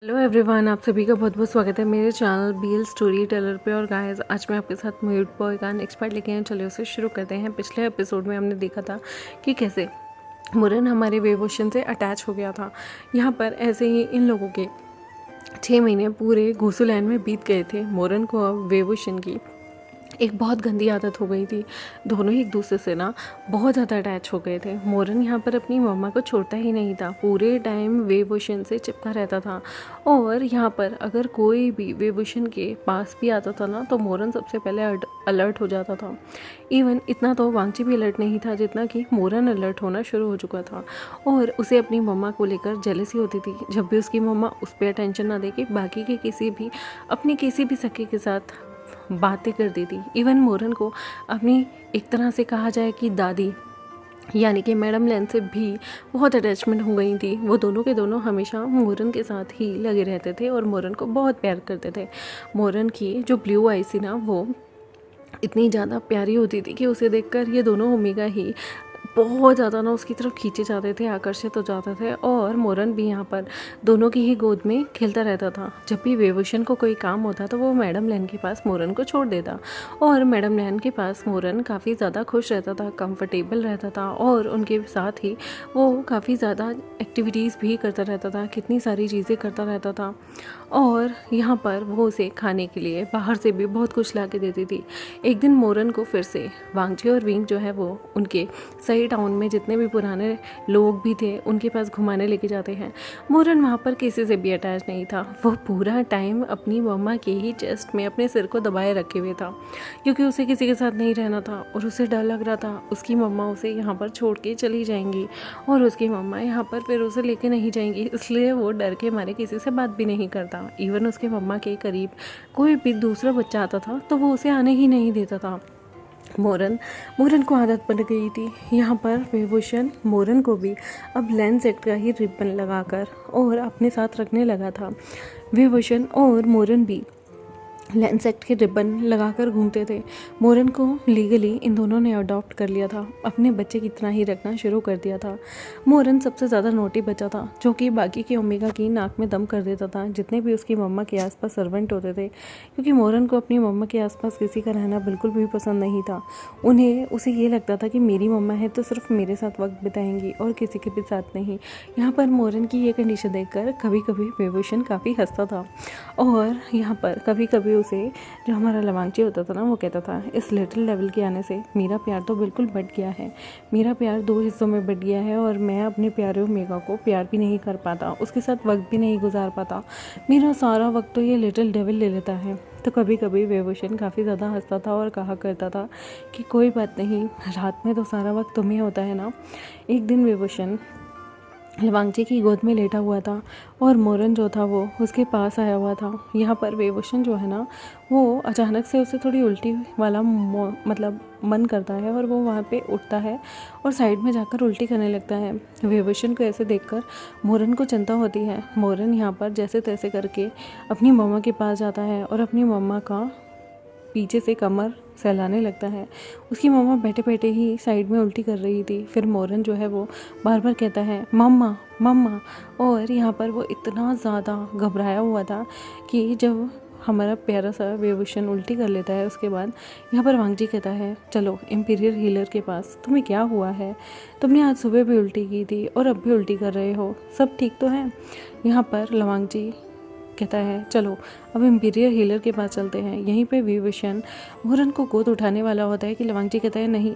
Hello everyone, आप सभी का बहुत बहुत स्वागत है मेरे चैनल बीएल स्टोरी टेलर पे। और गाइस, आज मैं आपके साथ म्यूट बॉय का नेक्स्ट पार्ट लेके आए। चलिए उसे शुरू करते हैं। पिछले एपिसोड में हमने देखा था कि कैसे मुरन हमारे वेवोशन से अटैच हो गया था। यहाँ पर ऐसे ही इन लोगों के 6 महीने पूरे घूसूलैंड में बीत गए थे। मोरन को अब वेवोशन की एक बहुत गंदी आदत हो गई थी। दोनों ही एक दूसरे से ना बहुत ज़्यादा अटैच हो गए थे। मोरन यहाँ पर अपनी मम्मा को छोड़ता ही नहीं था, पूरे टाइम वेवोशन से चिपका रहता था। और यहाँ पर अगर कोई भी वेवोशन के पास भी आता था ना, तो मोरन सबसे पहले अलर्ट हो जाता था। इवन इतना तो वांगची भी अलर्ट नहीं था जितना कि मोरन अलर्ट होना शुरू हो चुका था। और उसे अपनी मम्मा को लेकर जेलसी होती थी जब भी उसकी मम्मा उस पर अटेंशन ना दे के बाकी के किसी भी सखी के साथ बातें कर दी थी। इवन मोरन को अपनी एक तरह से कहा जाए कि दादी यानी कि मैडम लैन से भी बहुत अटैचमेंट हो गई थी। वो दोनों के दोनों हमेशा मोरन के साथ ही लगे रहते थे और मोरन को बहुत प्यार करते थे। मोरन की जो ब्लू आईज थी ना, वो इतनी ज़्यादा प्यारी होती थी कि उसे देखकर ये दोनों ओमेगा ही बहुत ज़्यादा ना उसकी तरफ खींचे जाते थे, आकर्षित हो जाते थे। और मोरन भी यहाँ पर दोनों की ही गोद में खेलता रहता था। जब भी वेवोशन को कोई काम होता तो वो मैडम लैन के पास मोरन को छोड़ देता और मैडम लैन के पास मोरन काफ़ी ज़्यादा खुश रहता था, कंफर्टेबल रहता था। और उनके साथ ही वो काफ़ी ज़्यादा एक्टिविटीज़ भी करता रहता था, कितनी सारी चीज़ें करता रहता था। और यहाँ पर वो उसे खाने के लिए बाहर से भी बहुत कुछ ला के देती थी। एक दिन मोरन को फिर से वांगची और विंग जो है वो उनके सही टाउन में जितने भी पुराने लोग भी थे उनके पास घुमाने लेके जाते हैं। मोरन वहाँ पर किसी से भी अटैच नहीं था। वो पूरा टाइम अपनी मम्मा के ही चेस्ट में अपने सिर को दबाए रखे हुए था, क्योंकि उसे किसी के साथ नहीं रहना था और उसे डर लग रहा था उसकी मम्मा उसे यहाँ पर छोड़ के चली जाएंगी और उसकी मम्मा यहाँ पर फिर उसे लेके नहीं जाएंगी। इसलिए वो डर के मारे किसी से बात भी नहीं करता। इवन उसके मम्मा के करीब कोई भी दूसरा बच्चा आता था तो वो उसे आने ही नहीं देता था। मोरन को आदत पड़ गई थी। यहाँ पर वेवोशन मोरन को भी अब लेंस एक्ट का ही रिबन लगाकर और अपने साथ रखने लगा था। वेवोशन और मोरन भी लेंस एक्ट के रिबन लगाकर घूमते थे। मोरन को लीगली इन दोनों ने अडॉप्ट कर लिया था, अपने बच्चे की तरह ही रखना शुरू कर दिया था। मोरन सबसे ज़्यादा नोटी बच्चा था, जो कि बाकी के ओमेगा की नाक में दम कर देता था जितने भी उसकी मम्मा के आसपास सर्वेंट होते थे, क्योंकि मोरन को अपनी मम्मा के आसपास किसी का रहना बिल्कुल भी पसंद नहीं था। उसे ये लगता था कि मेरी मम्मा है तो सिर्फ मेरे साथ वक्त बिताएंगी और किसी के भी साथ नहीं। यहाँ पर मोरन की ये कंडीशन देखकर कभी कभी वेवोशन काफ़ी हंसता था। और यहाँ पर कभी कभी उसे जो हमारा लवांगची होता था ना, वो कहता था इस लिटिल लेवल के आने से मेरा प्यार तो बिल्कुल बढ़ गया है। मेरा प्यार 2 हिस्सों में बढ़ गया है और मैं अपने प्यारे ओमेगा को प्यार भी नहीं कर पाता, उसके साथ वक्त भी नहीं गुजार पाता। मेरा सारा वक्त तो ये लिटिल डेविल ले लेता है। तो कभी कभी वेवोशन काफ़ी ज़्यादा हंसता था और कहा करता था कि कोई बात नहीं, रात में तो सारा वक्त तुम्हें होता है ना। एक दिन वेवोशन लवांगची की गोद में लेटा हुआ था और मोरन जो था वो उसके पास आया हुआ था। यहाँ पर वेवोशन जो है ना, वो अचानक से उसे थोड़ी उल्टी वाला मतलब मन करता है और वो वहाँ पे उठता है और साइड में जाकर उल्टी करने लगता है। वेवोशन को ऐसे देखकर मोरन को चिंता होती है। मोरन यहाँ पर जैसे तैसे करके अपनी मम्मा के पास जाता है और अपनी मम्मा का पीछे से कमर सहलाने लगता है। उसकी मम्मा बैठे बैठे ही साइड में उल्टी कर रही थी। फिर मोरन जो है वो बार बार कहता है मम्मा मम्मा। और यहाँ पर वो इतना ज़्यादा घबराया हुआ था कि जब हमारा प्यारा सा वेवोशन उल्टी कर लेता है, उसके बाद यहाँ पर वांगची कहता है चलो इंपीरियर हीलर के पास। तुम्हें क्या हुआ है? तुमने आज सुबह भी उल्टी की थी और अब भी उल्टी कर रहे हो, सब ठीक तो है? यहाँ पर लवांगची कहता है चलो अब इंपीरियर हीलर के पास चलते हैं। यहीं पे वेवोशन मोरन को गोद उठाने वाला होता है कि लवांगची कहता है नहीं,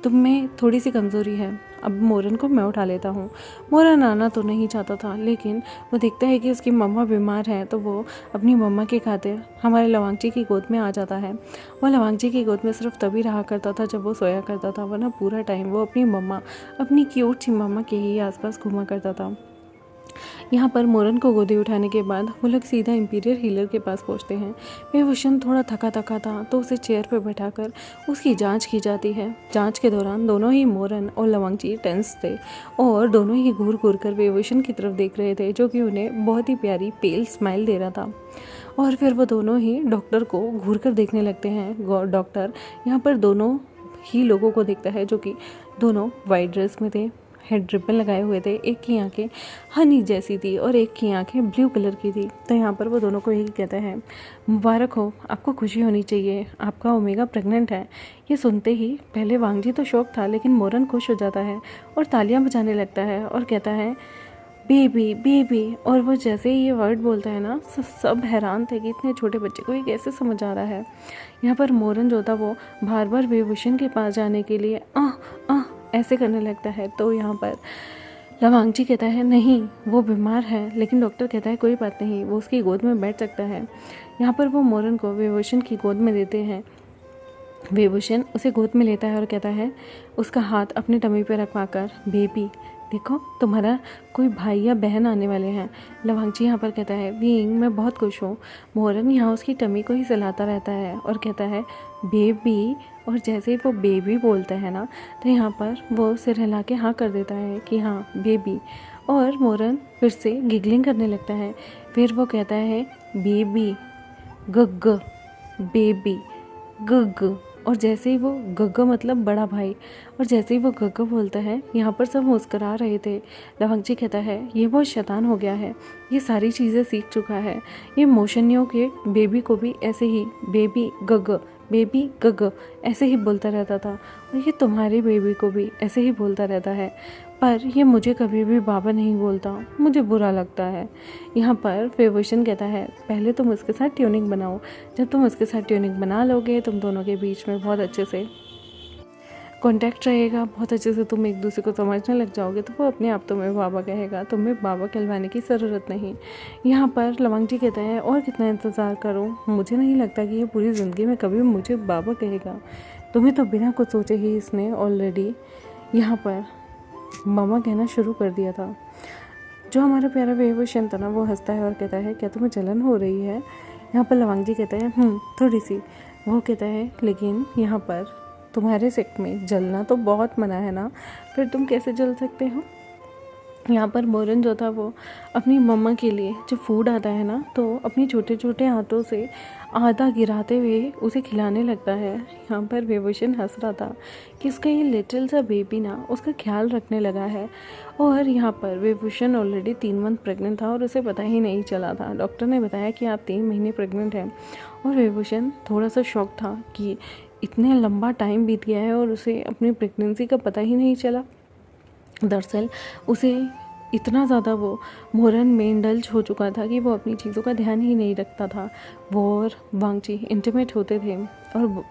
तुम में थोड़ी सी कमज़ोरी है, अब मोरन को मैं उठा लेता हूँ। मोरन आना तो नहीं चाहता था, लेकिन वो देखता है कि उसकी मम्मा बीमार है तो वो अपनी मम्मा के खातिर हमारे लवांगची की गोद में आ जाता है। वो लवांगची की गोद में सिर्फ तभी रहा करता था जब वो सोया करता था, वरना पूरा टाइम वो अपनी क्यूट सी मम्मा के ही आसपास घूमा करता था। यहाँ पर मोरन को गोदी उठाने के बाद वो लोग सीधा इंपीरियर हीलर के पास पहुँचते हैं। वेवोशन थोड़ा थका थका था तो उसे चेयर पर बैठाकर उसकी जांच की जाती है। जांच के दौरान दोनों ही मोरन और लवांगची टेंस थे और दोनों ही घूर घूर कर वेवोशन की तरफ देख रहे थे, जो कि उन्हें बहुत ही प्यारी पेल स्माइल दे रहा था। और फिर वो दोनों ही डॉक्टर को घूर कर देखने लगते हैं। डॉक्टर यहाँ पर दोनों ही लोगों को देखता है जो कि दोनों वाइट ड्रेस में थे। हेड रिबन लगाए हुए थे, एक की आंखें हनी जैसी थी और एक की आंखें ब्लू कलर की थी। तो यहाँ पर वो दोनों को यही कहता है, मुबारक हो, आपको खुशी होनी चाहिए, आपका ओमेगा प्रेग्नेंट है। ये सुनते ही पहले वांगजी तो शौक था, लेकिन मोरन खुश हो जाता है और तालियां बजाने लगता है और कहता है बेबी बेबी। और वो जैसे ही ये वर्ड बोलता है ना, सब हैरान थे कि इतने छोटे बच्चे को ये कैसे समझ आ रहा है। यहाँ पर मोरन जो था वो बार बार विभूषण के पास जाने के लिए ऐसे करने लगता है। तो यहाँ पर लवांगजी कहता है नहीं, वो बीमार है, लेकिन डॉक्टर कहता है कोई बात नहीं, वो उसकी गोद में बैठ सकता है। यहाँ पर वो मोरन को विभूषण की गोद में देते हैं। विभूषण उसे गोद में लेता है और कहता है, उसका हाथ अपने टमी पर रखवाकर, बेबी देखो तुम्हारा कोई भाई या बहन आने वाले हैं। लवांगजी यहाँ पर कहता है, बीइंग मैं बहुत खुश हूँ। मोरन यहाँ उसकी टमी को ही सहलाता रहता है और कहता है बेबी। और जैसे ही वो बेबी बोलता है ना, तो यहाँ पर वो सिर हिला के हाँ कर देता है कि हाँ बेबी। और मोरन फिर से गिगलिंग करने लगता है। फिर वो कहता है बेबी गग, बेबी गग। और जैसे ही वो गग्गा मतलब बड़ा भाई, और जैसे ही वो गग्गा बोलता है, यहाँ पर सब मुस्करा रहे थे। लवंगजी कहता है ये बहुत शैतान हो गया है, ये सारी चीज़ें सीख चुका है, ये मोशनियों के बेबी को भी ऐसे ही बेबी गग ऐसे ही बोलता रहता था, और ये तुम्हारे बेबी को भी ऐसे ही बोलता रहता है, पर ये मुझे कभी भी बाबा नहीं बोलता, मुझे बुरा लगता है। यहाँ पर विभूषण कहता है पहले तुम उसके साथ ट्यूनिंग बनाओ, जब तुम उसके साथ ट्यूनिंग बना लोगे, तुम दोनों के बीच में बहुत अच्छे से कॉन्टैक्ट रहेगा, बहुत अच्छे से तुम एक दूसरे को समझने लग जाओगे, तो वो अपने आप तुम्हें बाबा कहेगा, तुम्हें बाबा कहलवाने की ज़रूरत नहीं। यहाँ पर लवंगजी कहता है और कितना इंतज़ार करूँ, मुझे नहीं लगता कि ये पूरी ज़िंदगी में कभी मुझे बाबा कहेगा। तुम्हें तो बिना कुछ सोचे ही इसने ऑलरेडी यहाँ पर मामा कहना शुरू कर दिया था। जो हमारा प्यारा विभूषण था ना, वो हंसता है और कहता है क्या तुम्हें जलन हो रही है। यहाँ पर लवंगजी कहता है थोड़ी सी। वो कहता है लेकिन यहाँ पर तुम्हारे सेक्ट में जलना तो बहुत मना है ना, फिर तुम कैसे जल सकते हो। यहाँ पर मोरन जो था वो अपनी मम्मा के लिए जो फूड आता है ना, तो अपनी छोटे छोटे हाथों से आधा गिराते हुए उसे खिलाने लगता है। यहाँ पर विभूषण हंस रहा था कि उसका ये लिटिल सा बेबी ना उसका ख्याल रखने लगा है। और यहाँ पर विभूषण ऑलरेडी 3 मंथ प्रेग्नेंट था और उसे पता ही नहीं चला था। डॉक्टर ने बताया कि आप 3 महीने प्रेग्नेंट हैं, और विभूषण थोड़ा सा शॉक था कि इतने लंबा टाइम बीत गया है और उसे अपनी प्रेगनेंसी का पता ही नहीं चला। दरअसल उसे इतना ज़्यादा वो मोरन में इंडल्ज हो चुका था कि वो अपनी चीज़ों का ध्यान ही नहीं रखता था। वो और वांगजी इंटीमेट होते थे, और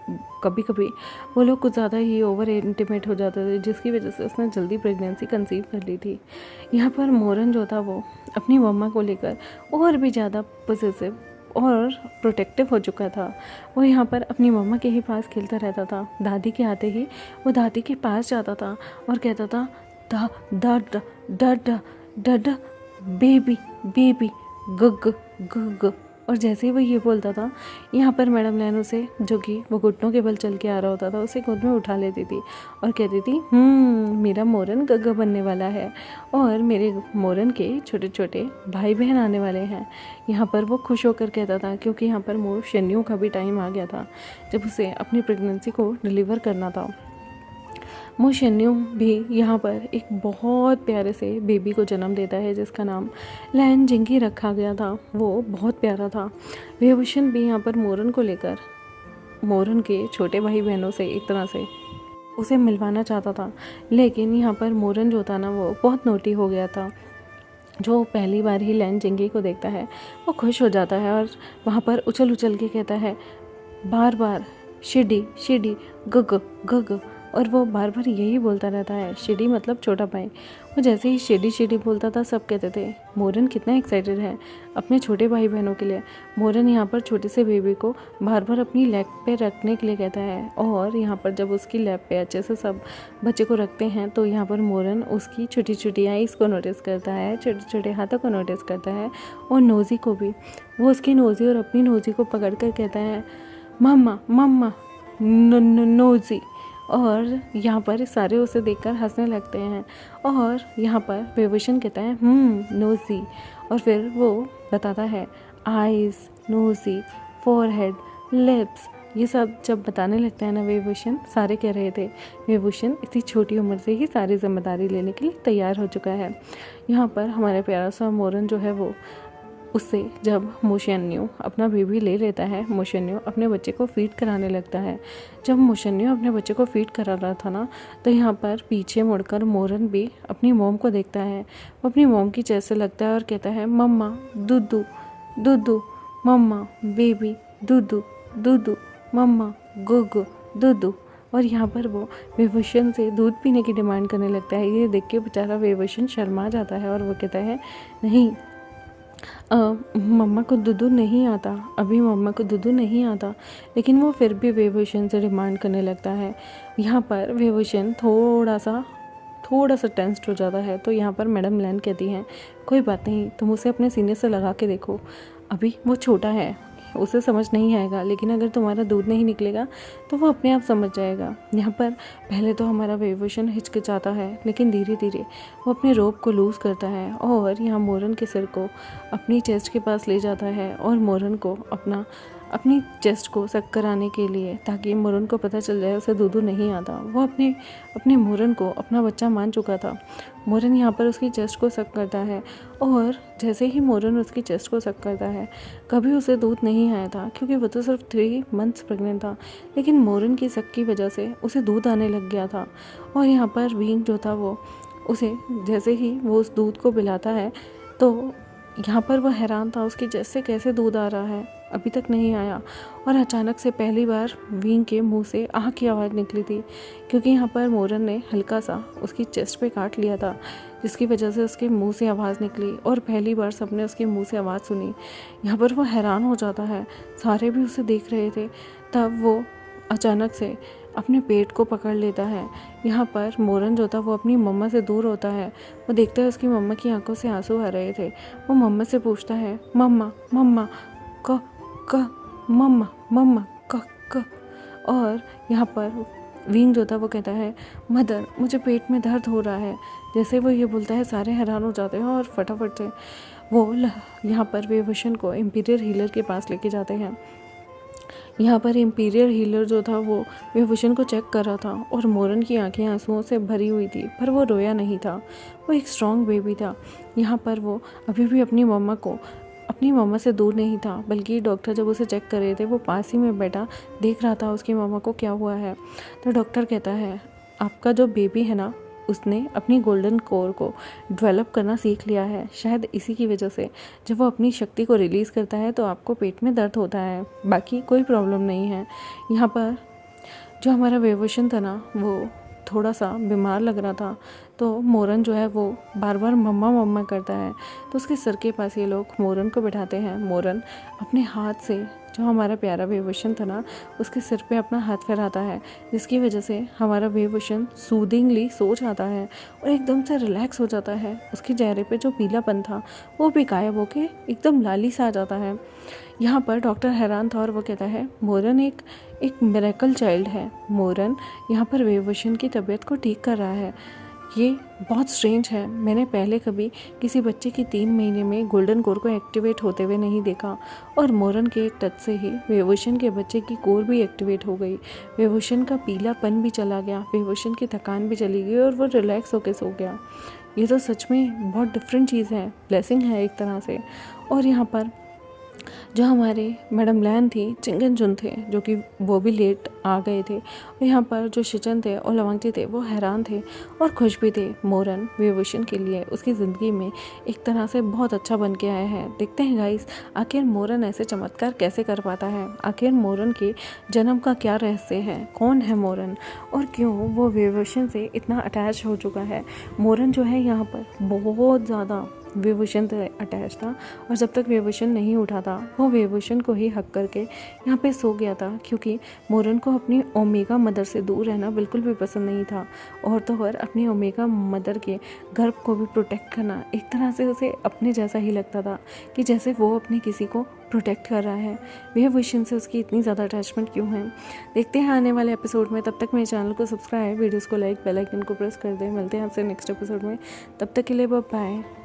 कभी कभी वो लोग कुछ ज़्यादा ही ओवर इंटीमेट हो जाते थे, जिसकी वजह से उसने जल्दी प्रेगनेंसी कंसीव कर ली थी। यहाँ पर मोरन जो था वो अपनी मम्मा को लेकर और भी ज़्यादा पॉसेसिव और प्रोटेक्टिव हो चुका था। वो यहाँ पर अपनी मम्मा के ही पास खेलता रहता था। दादी के आते ही वो दादी के पास जाता था और कहता था डड बेबी बेबी गग गग। और जैसे ही वो ये बोलता था, यहाँ पर मैडम लैन उसे, जो कि वो घुटनों के बल चल के आ रहा होता था, उसे गोद में उठा लेती थी और कहती थी मेरा मोरन गग्गा बनने वाला है और मेरे मोरन के छोटे छोटे भाई बहन आने वाले हैं। यहाँ पर वो खुश होकर कहता था, क्योंकि यहाँ पर मोशनियों का भी टाइम आ गया था जब उसे अपनी प्रेगनेंसी को डिलीवर करना था। मोशन्यू भी यहाँ पर एक बहुत प्यारे से बेबी को जन्म देता है, जिसका नाम लैन जिंगी रखा गया था। वो बहुत प्यारा था। विभूषण भी यहाँ पर मोरन को लेकर मोरन के छोटे भाई बहनों से एक तरह से उसे मिलवाना चाहता था, लेकिन यहाँ पर मोरन जो था ना, वो बहुत नोटी हो गया था। जो पहली बार ही लैन जिंगी को देखता है वो खुश हो जाता है और वहाँ पर उछल उछल के कहता है बार बार शिडी शिडी गग गग। और वो बार बार यही बोलता रहता है, शिडी मतलब छोटा भाई। वो जैसे ही शिडी शिडी बोलता था, सब कहते थे मोरन कितना एक्साइटेड है अपने छोटे भाई बहनों के लिए। मोरन यहाँ पर छोटे से बेबी को बार बार अपनी लैप पे रखने के लिए कहता है, और यहाँ पर जब उसकी लैप पे अच्छे से सब बच्चे को रखते हैं, तो यहाँ पर मोरन उसकी छोटी छोटी आईज़ को नोटिस करता है, छोटे छोटे हाथों को नोटिस करता है, और नोज़ी को भी। वो उसकी नोज़ी और अपनी नोज़ी को पकड़ कर कहता है मम्मा मम्मा नोज़ी। और यहाँ पर सारे उसे देखकर हंसने लगते हैं, और यहाँ पर विभूषण कहता है नोज़ी। और फिर वो बताता है आइज़, नोज़ी, फोरहेड, लिप्स, ये सब जब बताने लगता है ना विभूषण, सारे कह रहे थे विभूषण इतनी छोटी उम्र से ही सारी जिम्मेदारी लेने के लिए तैयार हो चुका है। यहाँ पर हमारे प्यारा सा मोरन जो है वो उससे जब मोशन्यू अपना बेबी ले लेता है, मोशन्यू अपने बच्चे को फीड कराने लगता है। जब मोशन्यू अपने बच्चे को फीड करा रहा था ना, तो यहाँ पर पीछे मुड़कर मोरन भी अपनी मोम को देखता है। वो अपनी मोम की चेस्ट से लगता है और कहता है मम्मा दूधू दूधू, मम्मा बेबी दूधू दूधू, मम्मा गुगु दूधू। और यहाँ पर वो विभूषण से दूध पीने की डिमांड करने लगता है। ये देख के बेचारा विभूषण शर्मा जाता है और वो कहता है नहीं, मम्मा को दूधू नहीं आता, अभी मम्मा को दूधू नहीं आता। लेकिन वो फिर भी विभूषण से डिमांड करने लगता है। यहाँ पर विभूषण थोड़ा सा टेंस्ड हो जाता है। तो यहाँ पर मैडम लैन कहती हैं कोई बात नहीं, तुम उसे अपने सीने से लगा के देखो, अभी वो छोटा है, उसे समझ नहीं आएगा, लेकिन अगर तुम्हारा दूध नहीं निकलेगा तो वो अपने आप समझ जाएगा। यहाँ पर पहले तो हमारा विभूषण हिचकिचाता है, लेकिन धीरे धीरे वो अपने रोप को लूज़ करता है और यहाँ मोरन के सिर को अपनी चेस्ट के पास ले जाता है और मोरन को अपनी चेस्ट को सक कराने के लिए, ताकि मोरन को पता चल जाए उसे दूधू नहीं आता। वो अपने मोरन को अपना बच्चा मान चुका था। मोरन यहाँ पर उसकी चेस्ट को सक करता है और जैसे ही मोरन उसकी चेस्ट को सक करता है, कभी उसे दूध नहीं आया था क्योंकि वो तो सिर्फ 3 मंथ्स प्रेग्नेंट था, लेकिन मोरन की सक की वजह से उसे दूध आने लग गया था। और यहाँ पर विंग जो था वो उसे जैसे ही वो उस दूध को पिलाता है, तो यहाँ पर वह हैरान था उसकी चेस्ट से कैसे दूध आ रहा है, अभी तक नहीं आया। और अचानक से पहली बार विंग के मुंह से आह की आवाज़ निकली थी, क्योंकि यहाँ पर मोरन ने हल्का सा उसकी चेस्ट पे काट लिया था, जिसकी वजह से उसके मुंह से आवाज़ निकली और पहली बार सबने उसके मुंह से आवाज़ सुनी। यहाँ पर वो हैरान हो जाता है, सारे भी उसे देख रहे थे। तब वो अचानक से अपने पेट को पकड़ लेता है। यहाँ पर मोरन जो था वो अपनी मम्मा से दूर होता है। वो देखता है उसकी मम्मा की आंखों से आंसू आ रहे थे। वो मम्मा से पूछता है मम्मा मम्मा क मम्मा मम्मा क। और यहाँ पर विंग जो था वो कहता है मदर मुझे पेट में दर्द हो रहा है। जैसे वो ये बोलता है सारे हैरान हो जाते हैं और फटाफट से वो यहाँ पर विभूषण को इम्पीरियल हीलर के पास लेके जाते हैं। यहाँ पर इम्पीरियल हीलर जो था वो विभूषण को चेक कर रहा था और मोरन की आंखें आंसुओं से भरी हुई थी, पर वो रोया नहीं था। वो एक स्ट्रॉन्ग बेबी था। यहाँ पर वो अभी भी अपनी मम्मा से दूर नहीं था, बल्कि डॉक्टर जब उसे चेक कर रहे थे वो पास ही में बैठा देख रहा था उसकी मम्मा को क्या हुआ है। तो डॉक्टर कहता है आपका जो बेबी है ना, उसने अपनी गोल्डन कोर को डेवलप करना सीख लिया है। शायद इसी की वजह से जब वो अपनी शक्ति को रिलीज़ करता है तो आपको पेट में दर्द होता है, बाकी कोई प्रॉब्लम नहीं है। यहाँ पर जो हमारा विभूषण था ना वो थोड़ा सा बीमार लग रहा था, तो मोरन जो है वो बार बार मम्मा मम्मा करता है। तो उसके सर के पास ये लोग मोरन को बिठाते हैं। मोरन अपने हाथ से जो हमारा प्यारा विभूषण था ना उसके सिर पे अपना हाथ फैलाता है, जिसकी वजह से हमारा विभूषण सूदिंगली सो जाता है और एकदम से रिलैक्स हो जाता है। उसके चेहरे पे जो पीलापन था वो भी गायब होके एकदम लाली सा आ जाता है। यहाँ पर डॉक्टर हैरान था और वो कहता है मोरन एक मिरेकल चाइल्ड है। मोरन यहाँ पर विभूषण की तबीयत को ठीक कर रहा है। ये बहुत स्ट्रेंज है, मैंने पहले कभी किसी बच्चे की 3 महीने में गोल्डन कोर को एक्टिवेट होते हुए नहीं देखा। और मोरन के एक टच से ही विभूषण के बच्चे की कोर भी एक्टिवेट हो गई। विभूषण का पीलापन भी चला गया, विभूषण की थकान भी चली गई और वो रिलैक्स होकर सो गया। ये तो सच में बहुत डिफरेंट चीज़ है, ब्लेसिंग है एक तरह से। और यहाँ पर जो हमारे मैडम लैन थी, चिंगन जुन थे, जो कि वो भी लेट आ गए थे। और यहाँ पर जो शिचन थे और लवंगजी थे वो हैरान थे और खुश भी थे। मोरन विभूषण के लिए उसकी ज़िंदगी में एक तरह से बहुत अच्छा बन के आया है। देखते हैं गाइस आखिर मोरन ऐसे चमत्कार कैसे कर पाता है, आखिर मोरन के जन्म का क्या रहस्य है, कौन है मोरन और क्यों वो विभूषण से इतना अटैच हो चुका है। मोरन जो है यहाँ पर बहुत ज़्यादा विभूषण से अटैच था और जब तक विभूषण नहीं उठा था वो विभूषण को ही हक करके यहाँ पे सो गया था, क्योंकि मोरन को अपनी ओमेगा मदर से दूर रहना बिल्कुल भी पसंद नहीं था। और तो और अपनी ओमेगा मदर के गर्भ को भी प्रोटेक्ट करना एक तरह से उसे अपने जैसा ही लगता था, कि जैसे वो अपने किसी को प्रोटेक्ट कर रहा है। विभूषण से उसकी इतनी ज़्यादा अटैचमेंट क्यों है, देखते हैं आने वाले एपिसोड में। तब तक मेरे चैनल को सब्सक्राइब, वीडियोज़ को लाइक, बेल आइकन को प्रेस कर दें। मिलते हैं आपसे नेक्स्ट एपिसोड में, तब तक के लिए बाय बाय।